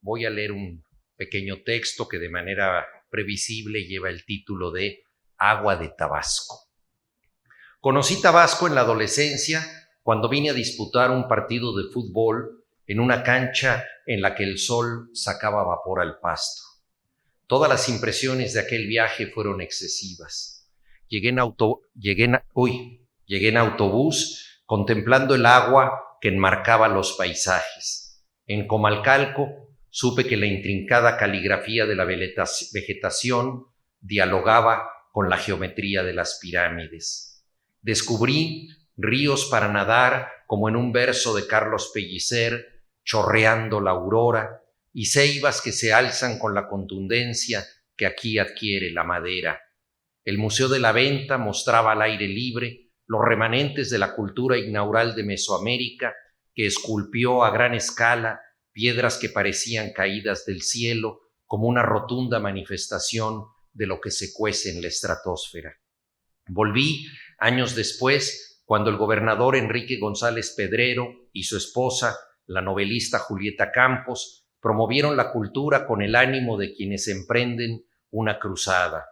voy a leer un pequeño texto que de manera previsible lleva el título de Agua de Tabasco. Conocí Tabasco en la adolescencia cuando vine a disputar un partido de fútbol en una cancha en la que el sol sacaba vapor al pasto. Todas las impresiones de aquel viaje fueron excesivas. Llegué en autobús contemplando el agua que enmarcaba los paisajes. En Comalcalco supe que la intrincada caligrafía de la vegetación dialogaba con la geometría de las pirámides. Descubrí ríos para nadar, como en un verso de Carlos Pellicer, chorreando la aurora, y ceibas que se alzan con la contundencia que aquí adquiere la madera. El Museo de la Venta mostraba al aire libre los remanentes de la cultura inaural de Mesoamérica, que esculpió a gran escala piedras que parecían caídas del cielo como una rotunda manifestación de lo que se cuece en la estratosfera. Volví años después, cuando el gobernador Enrique González Pedrero y su esposa, la novelista Julieta Campos, promovieron la cultura con el ánimo de quienes emprenden una cruzada.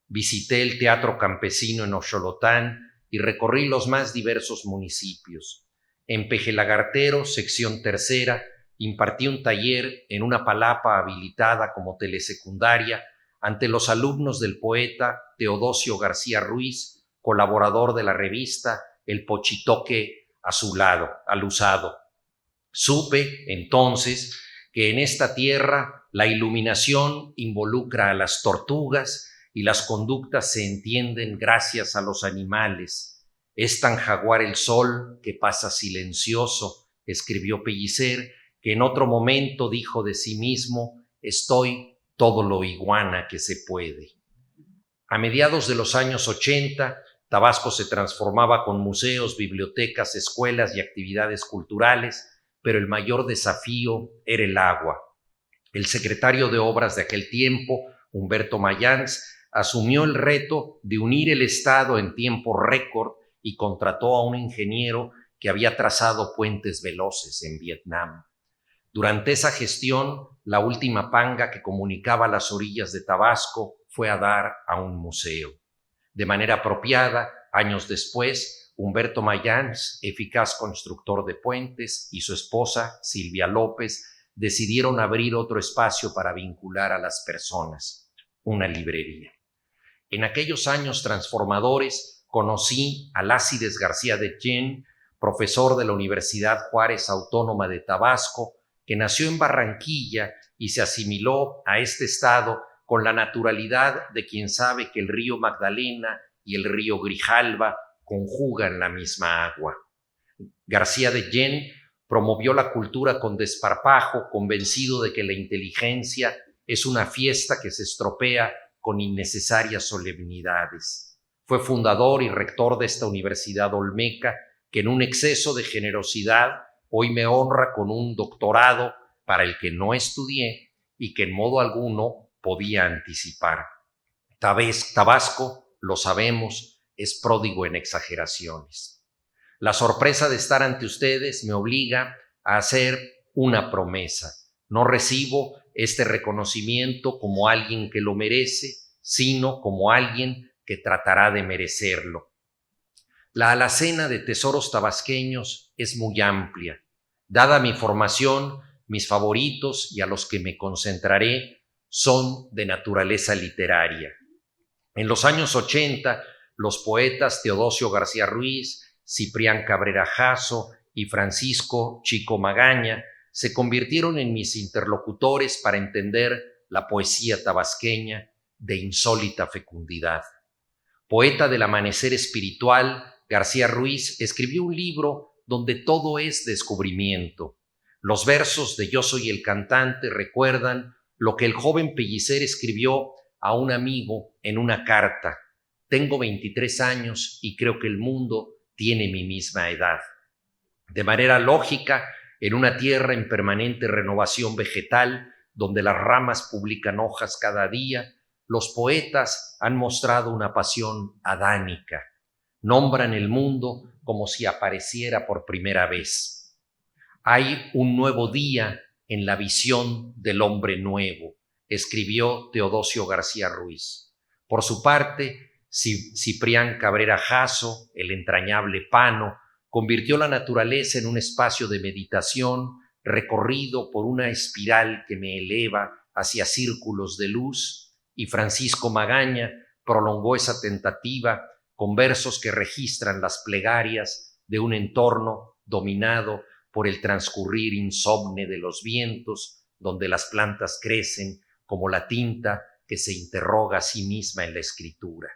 Visité el Teatro Campesino en Oxolotán y recorrí los más diversos municipios. En Pejelagartero, sección tercera, impartí un taller en una palapa habilitada como telesecundaria ante los alumnos del poeta Teodosio García Ruiz, colaborador de la revista El Pochitoque Alusado. Supe, entonces, que en esta tierra la iluminación involucra a las tortugas y las conductas se entienden gracias a los animales. Es tan jaguar el sol que pasa silencioso, escribió Pellicer, que en otro momento dijo de sí mismo: estoy todo lo iguana que se puede. A mediados de los años 80, Tabasco se transformaba con museos, bibliotecas, escuelas y actividades culturales, pero el mayor desafío era el agua. El secretario de Obras de aquel tiempo, Humberto Mayans, asumió el reto de unir el Estado en tiempo récord y contrató a un ingeniero que había trazado puentes veloces en Vietnam. Durante esa gestión, la última panga que comunicaba las orillas de Tabasco fue a dar a un museo. De manera apropiada, años después, Humberto Mayans, eficaz constructor de puentes, y su esposa, Silvia López, decidieron abrir otro espacio para vincular a las personas, una librería. En aquellos años transformadores, conocí a Lácides García de Jen, profesor de la Universidad Juárez Autónoma de Tabasco, que nació en Barranquilla y se asimiló a este estado con la naturalidad de quien sabe que el río Magdalena y el río Grijalva conjugan la misma agua. García de Jen promovió la cultura con desparpajo, convencido de que la inteligencia es una fiesta que se estropea con innecesarias solemnidades. Fue fundador y rector de esta universidad olmeca, que en un exceso de generosidad hoy me honra con un doctorado para el que no estudié y que en modo alguno podía anticipar. Tabasco, lo sabemos, es pródigo en exageraciones. La sorpresa de estar ante ustedes me obliga a hacer una promesa. No recibo este reconocimiento como alguien que lo merece, sino como alguien que tratará de merecerlo. La alacena de tesoros tabasqueños es muy amplia. Dada mi formación, mis favoritos y a los que me concentraré son de naturaleza literaria. En los años 80, los poetas Teodosio García Ruiz, Ciprián Cabrera Jasso y Francisco Chico Magaña se convirtieron en mis interlocutores para entender la poesía tabasqueña de insólita fecundidad. Poeta del amanecer espiritual, García Ruiz escribió un libro donde todo es descubrimiento. Los versos de Yo soy el cantante recuerdan lo que el joven Pellicer escribió a un amigo en una carta: tengo 23 años y creo que el mundo tiene mi misma edad. De manera lógica, en una tierra en permanente renovación vegetal, donde las ramas publican hojas cada día, los poetas han mostrado una pasión adánica. Nombran el mundo como si apareciera por primera vez. Hay un nuevo día en la visión del hombre nuevo, escribió Teodosio García Ruiz. Por su parte, Ciprián Cabrera Jasso, el entrañable Pano, convirtió la naturaleza en un espacio de meditación recorrido por una espiral que me eleva hacia círculos de luz, y Francisco Magaña prolongó esa tentativa con versos que registran las plegarias de un entorno dominado por el transcurrir insomne de los vientos, donde las plantas crecen como la tinta que se interroga a sí misma en la escritura.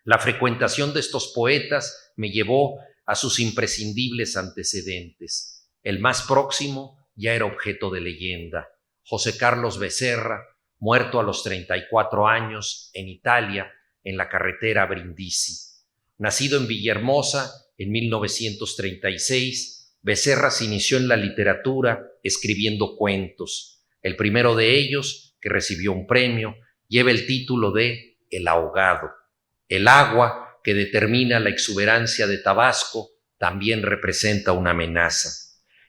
La frecuentación de estos poetas me llevó a sus imprescindibles antecedentes. El más próximo ya era objeto de leyenda: José Carlos Becerra, muerto a los 34 años en Italia, en la carretera Brindisi. Nacido en Villahermosa en 1936, Becerra se inició en la literatura escribiendo cuentos. El primero de ellos, que recibió un premio, lleva el título de El ahogado. El agua, que determina la exuberancia de Tabasco, también representa una amenaza.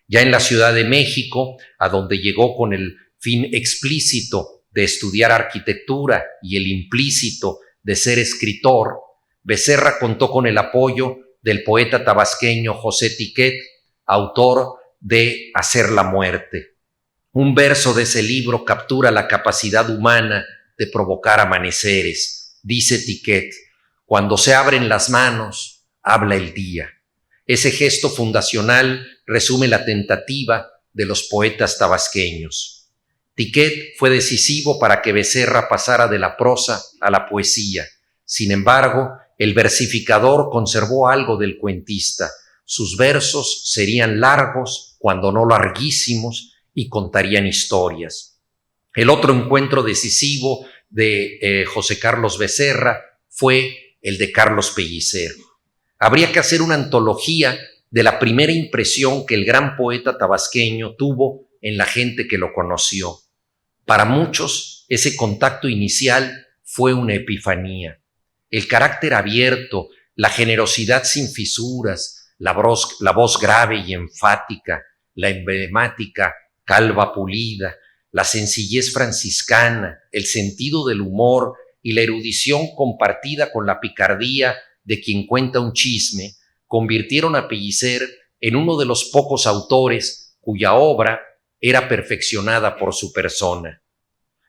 Ya en la Ciudad de México, a donde llegó con el fin explícito de estudiar arquitectura y el implícito de ser escritor, Becerra contó con el apoyo del poeta tabasqueño José Tiquet, autor de Hacer la muerte. Un verso de ese libro captura la capacidad humana de provocar amaneceres. Dice Tiquet: cuando se abren las manos, habla el día. Ese gesto fundacional resume la tentativa de los poetas tabasqueños. Tiquet fue decisivo para que Becerra pasara de la prosa a la poesía. Sin embargo, el versificador conservó algo del cuentista. Sus versos serían largos, cuando no larguísimos, y contarían historias. El otro encuentro decisivo de José Carlos Becerra fue el de Carlos Pellicer. Habría que hacer una antología de la primera impresión que el gran poeta tabasqueño tuvo en la gente que lo conoció. Para muchos, ese contacto inicial fue una epifanía. El carácter abierto, la generosidad sin fisuras, la voz grave y enfática, la emblemática calva pulida, la sencillez franciscana, el sentido del humor y la erudición compartida con la picardía de quien cuenta un chisme, convirtieron a Pellicer en uno de los pocos autores cuya obra era perfeccionada por su persona.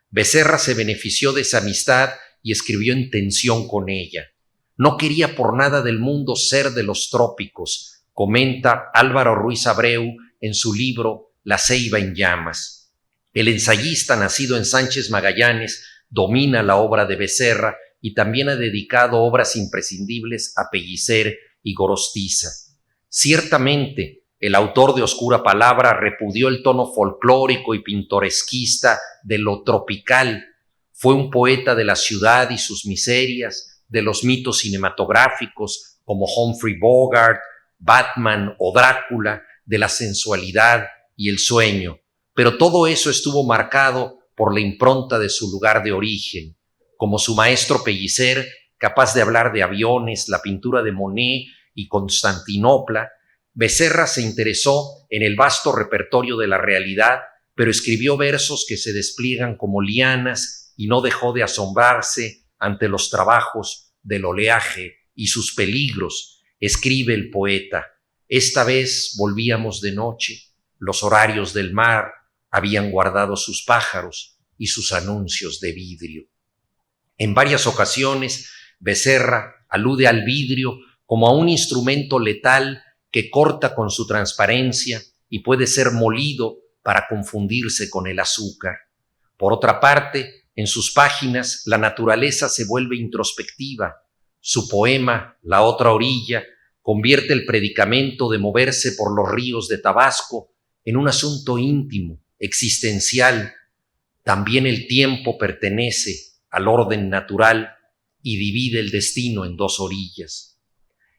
Becerra se benefició de esa amistad y escribió en tensión con ella. No quería por nada del mundo ser de los trópicos, comenta Álvaro Ruiz Abreu en su libro La ceiba en llamas. El ensayista nacido en Sánchez Magallanes domina la obra de Becerra y también ha dedicado obras imprescindibles a Pellicer y Gorostiza. Ciertamente, el autor de Oscura Palabra repudió el tono folclórico y pintoresquista de lo tropical. Fue un poeta de la ciudad y sus miserias, de los mitos cinematográficos como Humphrey Bogart, Batman o Drácula, de la sensualidad y el sueño. Pero todo eso estuvo marcado por la impronta de su lugar de origen. Como su maestro Pellicer, capaz de hablar de aviones, la pintura de Monet y Constantinopla, Becerra se interesó en el vasto repertorio de la realidad, pero escribió versos que se despliegan como lianas y no dejó de asombrarse ante los trabajos del oleaje y sus peligros. Escribe el poeta: esta vez volvíamos de noche, los horarios del mar habían guardado sus pájaros y sus anuncios de vidrio. En varias ocasiones, Becerra alude al vidrio como a un instrumento letal que corta con su transparencia y puede ser molido para confundirse con el azúcar. Por otra parte, en sus páginas la naturaleza se vuelve introspectiva. Su poema, La otra orilla, convierte el predicamento de moverse por los ríos de Tabasco en un asunto íntimo, existencial. También el tiempo pertenece al orden natural y divide el destino en dos orillas.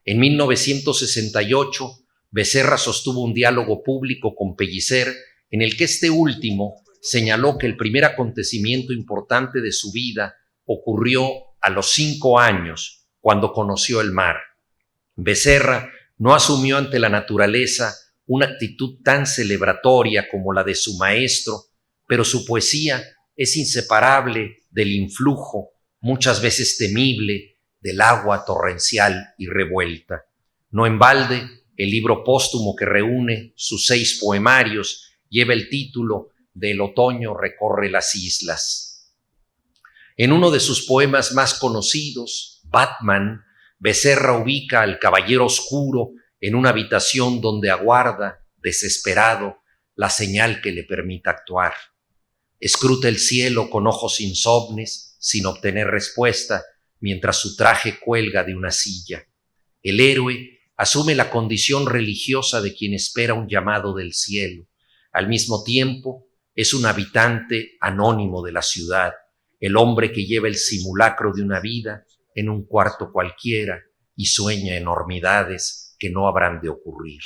En 1968, Becerra sostuvo un diálogo público con Pellicer en el que este último señaló que el primer acontecimiento importante de su vida ocurrió a los 5 años, cuando conoció el mar. Becerra no asumió ante la naturaleza una actitud tan celebratoria como la de su maestro, pero su poesía es inseparable del influjo, muchas veces temible, del agua torrencial y revuelta. No en balde, el libro póstumo que reúne sus 6 poemarios lleva el título de El otoño recorre las islas. En uno de sus poemas más conocidos, Batman, Becerra ubica al caballero oscuro en una habitación donde aguarda, desesperado, la señal que le permita actuar. Escruta el cielo con ojos insomnes, sin obtener respuesta, mientras su traje cuelga de una silla. El héroe asume la condición religiosa de quien espera un llamado del cielo. Al mismo tiempo, es un habitante anónimo de la ciudad, el hombre que lleva el simulacro de una vida en un cuarto cualquiera y sueña enormidades que no habrán de ocurrir.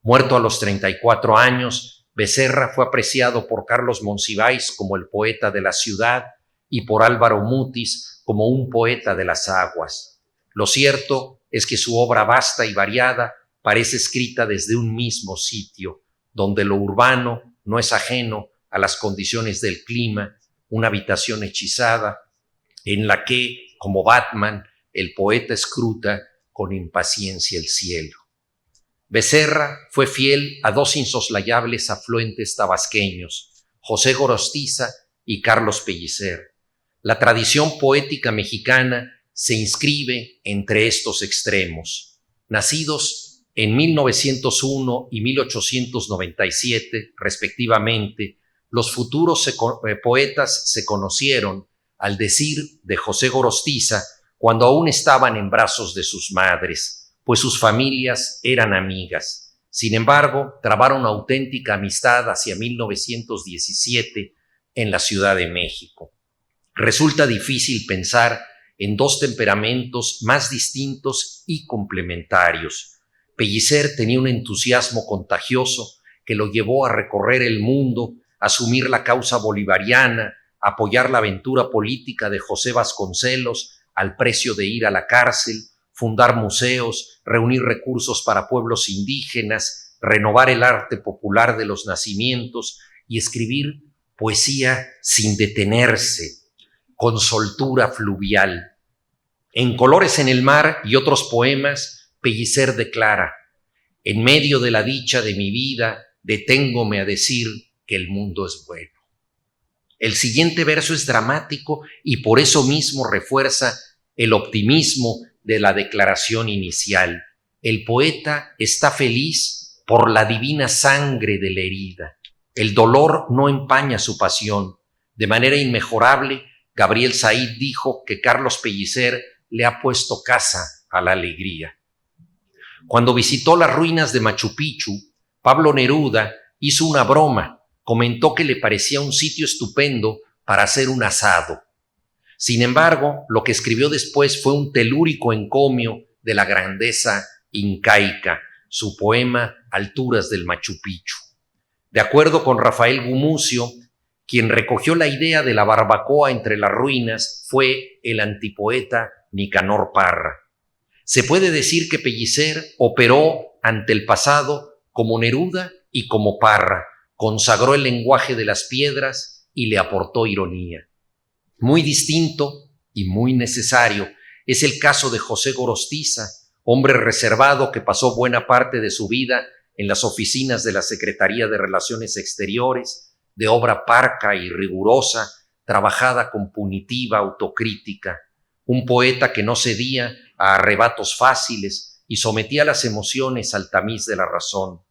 Muerto a los 34 años, Becerra fue apreciado por Carlos Monsiváis como el poeta de la ciudad y por Álvaro Mutis como un poeta de las aguas. Lo cierto es que su obra vasta y variada parece escrita desde un mismo sitio, donde lo urbano no es ajeno a las condiciones del clima, una habitación hechizada en la que, como Batman, el poeta escruta con impaciencia el cielo. Becerra fue fiel a 2 insoslayables afluentes tabasqueños, José Gorostiza y Carlos Pellicer. La tradición poética mexicana se inscribe entre estos extremos. Nacidos en 1901 y 1897, respectivamente, los futuros poetas se conocieron, al decir de José Gorostiza, cuando aún estaban en brazos de sus madres, pues sus familias eran amigas. Sin embargo, trabaron auténtica amistad hacia 1917 en la Ciudad de México. Resulta difícil pensar en 2 temperamentos más distintos y complementarios. Pellicer tenía un entusiasmo contagioso que lo llevó a recorrer el mundo, a asumir la causa bolivariana, a apoyar la aventura política de José Vasconcelos al precio de ir a la cárcel, fundar museos, reunir recursos para pueblos indígenas, renovar el arte popular de los nacimientos y escribir poesía sin detenerse, con soltura fluvial. En Colores en el mar y otros poemas, Pellicer declara: en medio de la dicha de mi vida, deténgome a decir que el mundo es bueno. El siguiente verso es dramático y por eso mismo refuerza el optimismo de la declaración inicial. El poeta está feliz por la divina sangre de la herida. El dolor no empaña su pasión. De manera inmejorable, Gabriel Said dijo que Carlos Pellicer le ha puesto casa a la alegría. Cuando visitó las ruinas de Machu Picchu, Pablo Neruda hizo una broma. Comentó que le parecía un sitio estupendo para hacer un asado. Sin embargo, lo que escribió después fue un telúrico encomio de la grandeza incaica, su poema Alturas del Machu Picchu. De acuerdo con Rafael Gumucio, quien recogió la idea de la barbacoa entre las ruinas fue el antipoeta Nicanor Parra. Se puede decir que Pellicer operó ante el pasado como Neruda y como Parra, consagró el lenguaje de las piedras y le aportó ironía. Muy distinto y muy necesario es el caso de José Gorostiza, hombre reservado que pasó buena parte de su vida en las oficinas de la Secretaría de Relaciones Exteriores, de obra parca y rigurosa, trabajada con punitiva autocrítica, un poeta que no cedía a arrebatos fáciles y sometía las emociones al tamiz de la razón.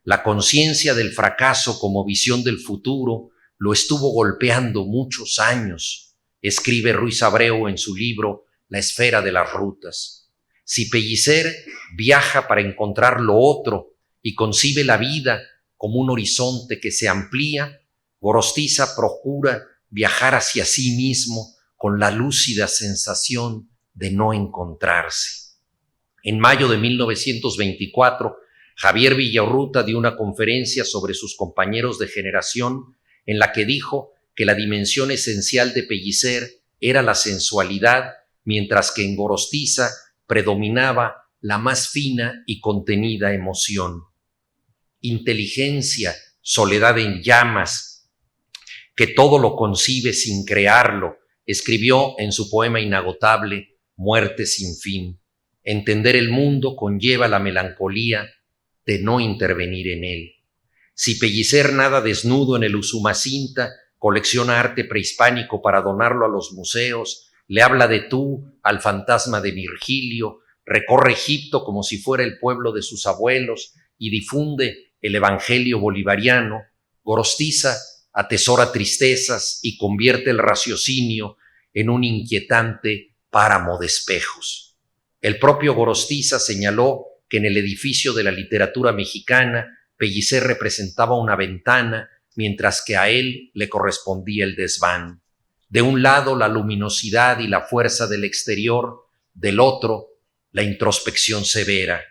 La conciencia del fracaso como visión del futuro lo estuvo golpeando muchos años, escribe Ruiz Abreu en su libro La esfera de las rutas. Si Pellicer viaja para encontrar lo otro y concibe la vida como un horizonte que se amplía, Gorostiza procura viajar hacia sí mismo con la lúcida sensación de no encontrarse. En mayo de 1924, Javier Villaurrutia dio una conferencia sobre sus compañeros de generación en la que dijo que la dimensión esencial de Pellicer era la sensualidad, mientras que en Gorostiza predominaba la más fina y contenida emoción. inteligencia, soledad en llamas, que todo lo concibe sin crearlo, escribió en su poema inagotable Muerte sin fin. Entender el mundo conlleva la melancolía de no intervenir en él. Si Pellicer nada desnudo en el Usumacinta, colecciona arte prehispánico para donarlo a los museos, le habla de tú al fantasma de Virgilio, recorre Egipto como si fuera el pueblo de sus abuelos y difunde el evangelio bolivariano, Gorostiza atesora tristezas y convierte el raciocinio en un inquietante páramo de espejos. El propio Gorostiza señaló que en el edificio de la literatura mexicana Pellicer representaba una ventana, mientras que a él le correspondía el desván. De un lado la luminosidad y la fuerza del exterior, del otro la introspección severa.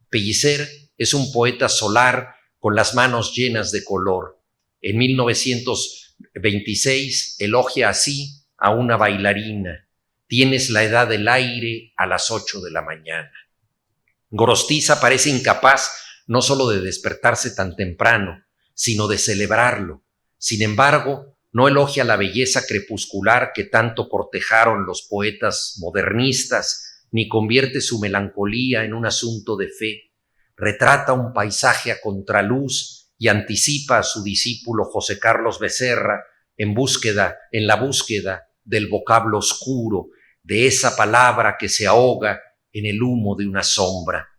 Pellicer es un poeta solar con las manos llenas de color. En 1926 elogia así a una bailarina: tienes la edad del aire a las 8 de la mañana. Gorostiza parece incapaz no solo de despertarse tan temprano, sino de celebrarlo. Sin embargo, no elogia la belleza crepuscular que tanto cortejaron los poetas modernistas, ni convierte su melancolía en un asunto de fe. Retrata un paisaje a contraluz y anticipa a su discípulo José Carlos Becerra en la búsqueda del vocablo oscuro, de esa palabra que se ahoga en el humo de una sombra.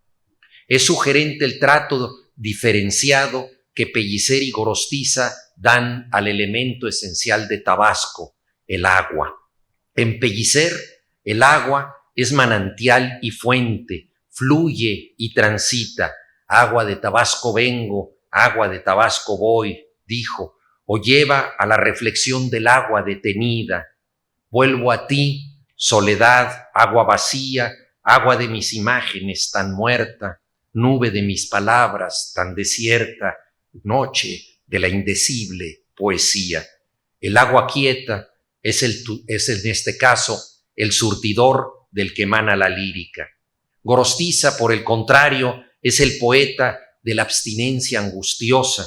Es sugerente el trato diferenciado que Pellicer y Gorostiza dan al elemento esencial de Tabasco, el agua. En Pellicer, el agua es manantial y fuente, fluye y transita. Agua de Tabasco vengo, agua de Tabasco voy, dijo, o lleva a la reflexión del agua detenida. Vuelvo a ti, soledad, agua vacía, agua de mis imágenes tan muerta, nube de mis palabras tan desierta, noche de la indecible poesía. El agua quieta es en este caso el surtidor del que emana la lírica. Gorostiza, por el contrario, es el poeta de la abstinencia angustiosa.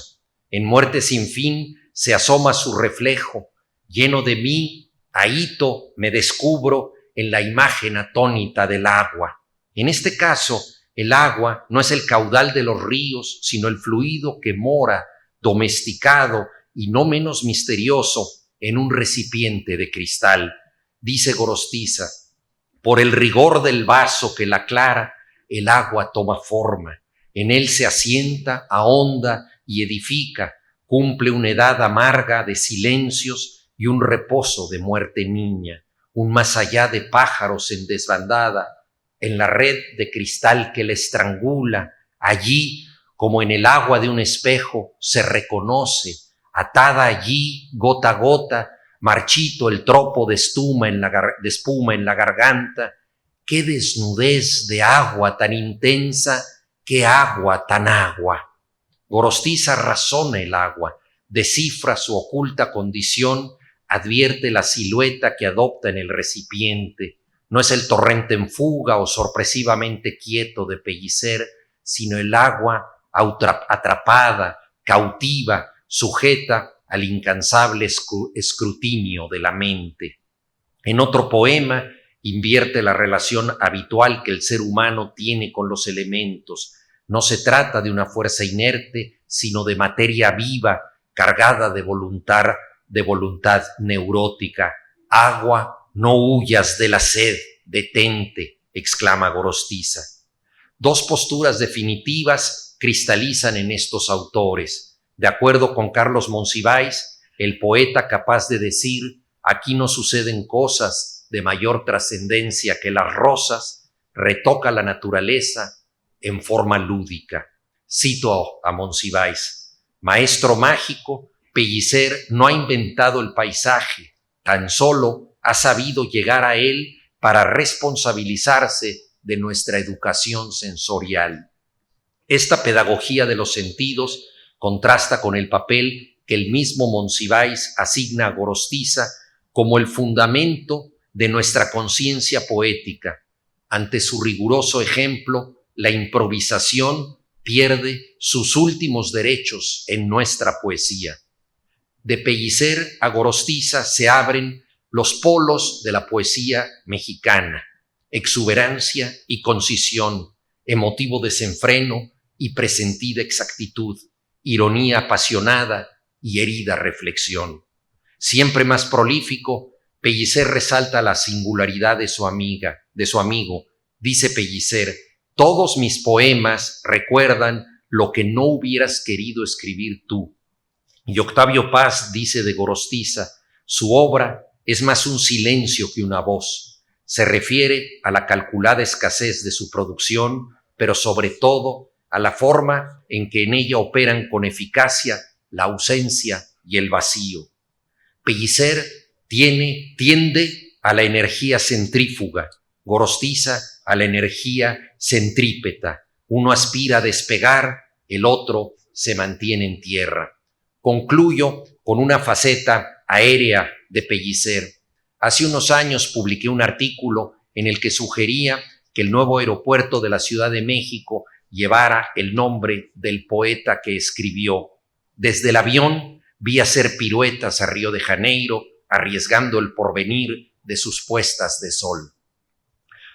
En Muerte sin fin se asoma su reflejo. Lleno de mí, ahito me descubro en la imagen atónita del agua. En este caso, el agua no es el caudal de los ríos, sino el fluido que mora, domesticado y no menos misterioso, en un recipiente de cristal. Dice Gorostiza: por el rigor del vaso que la aclara, el agua toma forma. En él se asienta, ahonda y edifica, cumple una edad amarga de silencios y un reposo de muerte niña, un más allá de pájaros en desbandada, en la red de cristal que la estrangula. Allí, como en el agua de un espejo, se reconoce, atada allí, gota a gota, marchito el tropo de espuma en la garganta. Qué desnudez de agua tan intensa, qué agua tan agua. Gorostiza razona el agua, descifra su oculta condición, advierte la silueta que adopta en el recipiente. No es el torrente en fuga o sorpresivamente quieto de Pellicer, sino el agua atrapada, cautiva, sujeta al incansable escrutinio de la mente. En otro poema invierte la relación habitual que el ser humano tiene con los elementos. No se trata de una fuerza inerte, sino de materia viva, cargada de voluntad neurótica. Agua, no huyas de la sed, detente, exclama Gorostiza. Dos posturas definitivas cristalizan en estos autores. De acuerdo con Carlos Monsiváis, el poeta capaz de decir: aquí no suceden cosas de mayor trascendencia que las rosas, retoca la naturaleza en forma lúdica. Cito a Monsiváis: maestro mágico, Pellicer no ha inventado el paisaje, tan solo ha sabido llegar a él para responsabilizarse de nuestra educación sensorial. Esta pedagogía de los sentidos contrasta con el papel que el mismo Monsiváis asigna a Gorostiza como el fundamento de nuestra conciencia poética. Ante su riguroso ejemplo, la improvisación pierde sus últimos derechos en nuestra poesía. De Pellicer a Gorostiza se abren los polos de la poesía mexicana: exuberancia y concisión, emotivo desenfreno y presentida exactitud, ironía apasionada y herida reflexión. Siempre más prolífico, Pellicer resalta la singularidad de su amigo. Dice Pellicer: todos mis poemas recuerdan lo que no hubieras querido escribir tú. Y Octavio Paz dice de Gorostiza: su obra es más un silencio que una voz. Se refiere a la calculada escasez de su producción, pero sobre todo a la forma en que en ella operan con eficacia la ausencia y el vacío. Pellicer tiende a la energía centrífuga, Gorostiza a la energía centrípeta. Uno aspira a despegar, el otro se mantiene en tierra. Concluyo con una faceta aérea de Pellicer. Hace unos años publiqué un artículo en el que sugería que el nuevo aeropuerto de la Ciudad de México llevara el nombre del poeta que escribió. Desde el avión vi hacer piruetas a Río de Janeiro, arriesgando el porvenir de sus puestas de sol.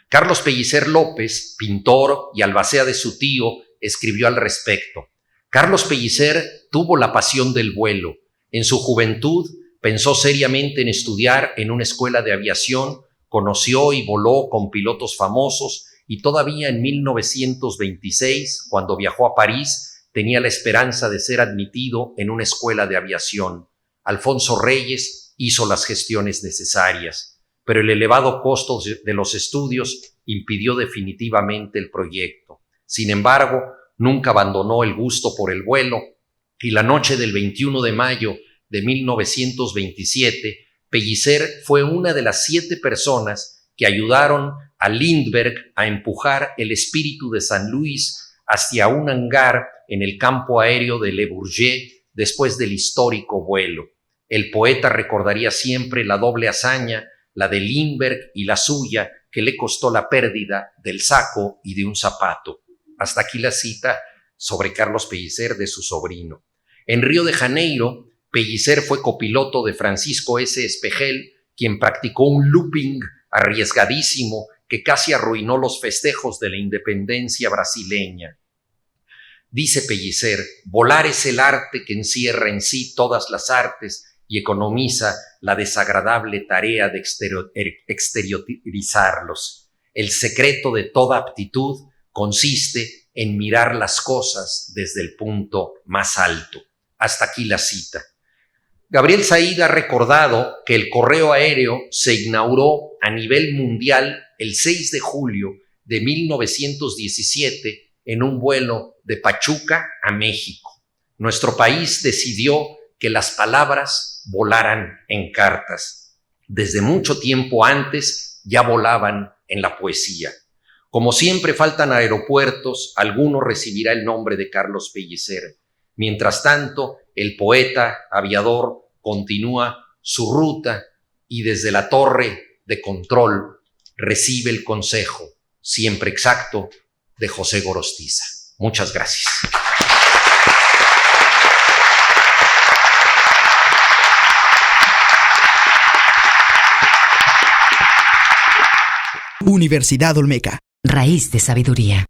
Carlos Pellicer López, pintor y albacea de su tío, escribió al respecto: Carlos Pellicer tuvo la pasión del vuelo. En su juventud pensó seriamente en estudiar en una escuela de aviación, conoció y voló con pilotos famosos y todavía en 1926, cuando viajó a París, tenía la esperanza de ser admitido en una escuela de aviación. Alfonso Reyes hizo las gestiones necesarias, pero el elevado costo de los estudios impidió definitivamente el proyecto. Sin embargo, nunca abandonó el gusto por el vuelo y la noche del 21 de mayo de 1927, Pellicer fue una de las 7 personas que ayudaron a Lindbergh a empujar el espíritu de San Luis hacia un hangar en el campo aéreo de Le Bourget después del histórico vuelo. El poeta recordaría siempre la doble hazaña, la de Lindbergh y la suya, que le costó la pérdida del saco y de un zapato. Hasta aquí la cita sobre Carlos Pellicer de su sobrino. En Río de Janeiro, Pellicer fue copiloto de Francisco S. Espejel, quien practicó un looping arriesgadísimo que casi arruinó los festejos de la independencia brasileña. Dice Pellicer: volar es el arte que encierra en sí todas las artes y economiza la desagradable tarea de exteriorizarlos. El secreto de toda aptitud consiste en mirar las cosas desde el punto más alto. Hasta aquí la cita. Gabriel Said ha recordado que el correo aéreo se inauguró a nivel mundial el 6 de julio de 1917 en un vuelo de Pachuca a México. Nuestro país decidió que las palabras volaran en cartas. Desde mucho tiempo antes ya volaban en la poesía. Como siempre faltan aeropuertos, alguno recibirá el nombre de Carlos Pellicer. Mientras tanto, el poeta aviador continúa su ruta y desde la torre de control recibe el consejo, siempre exacto, de José Gorostiza. Muchas gracias. Universidad Olmeca. Raíz de sabiduría.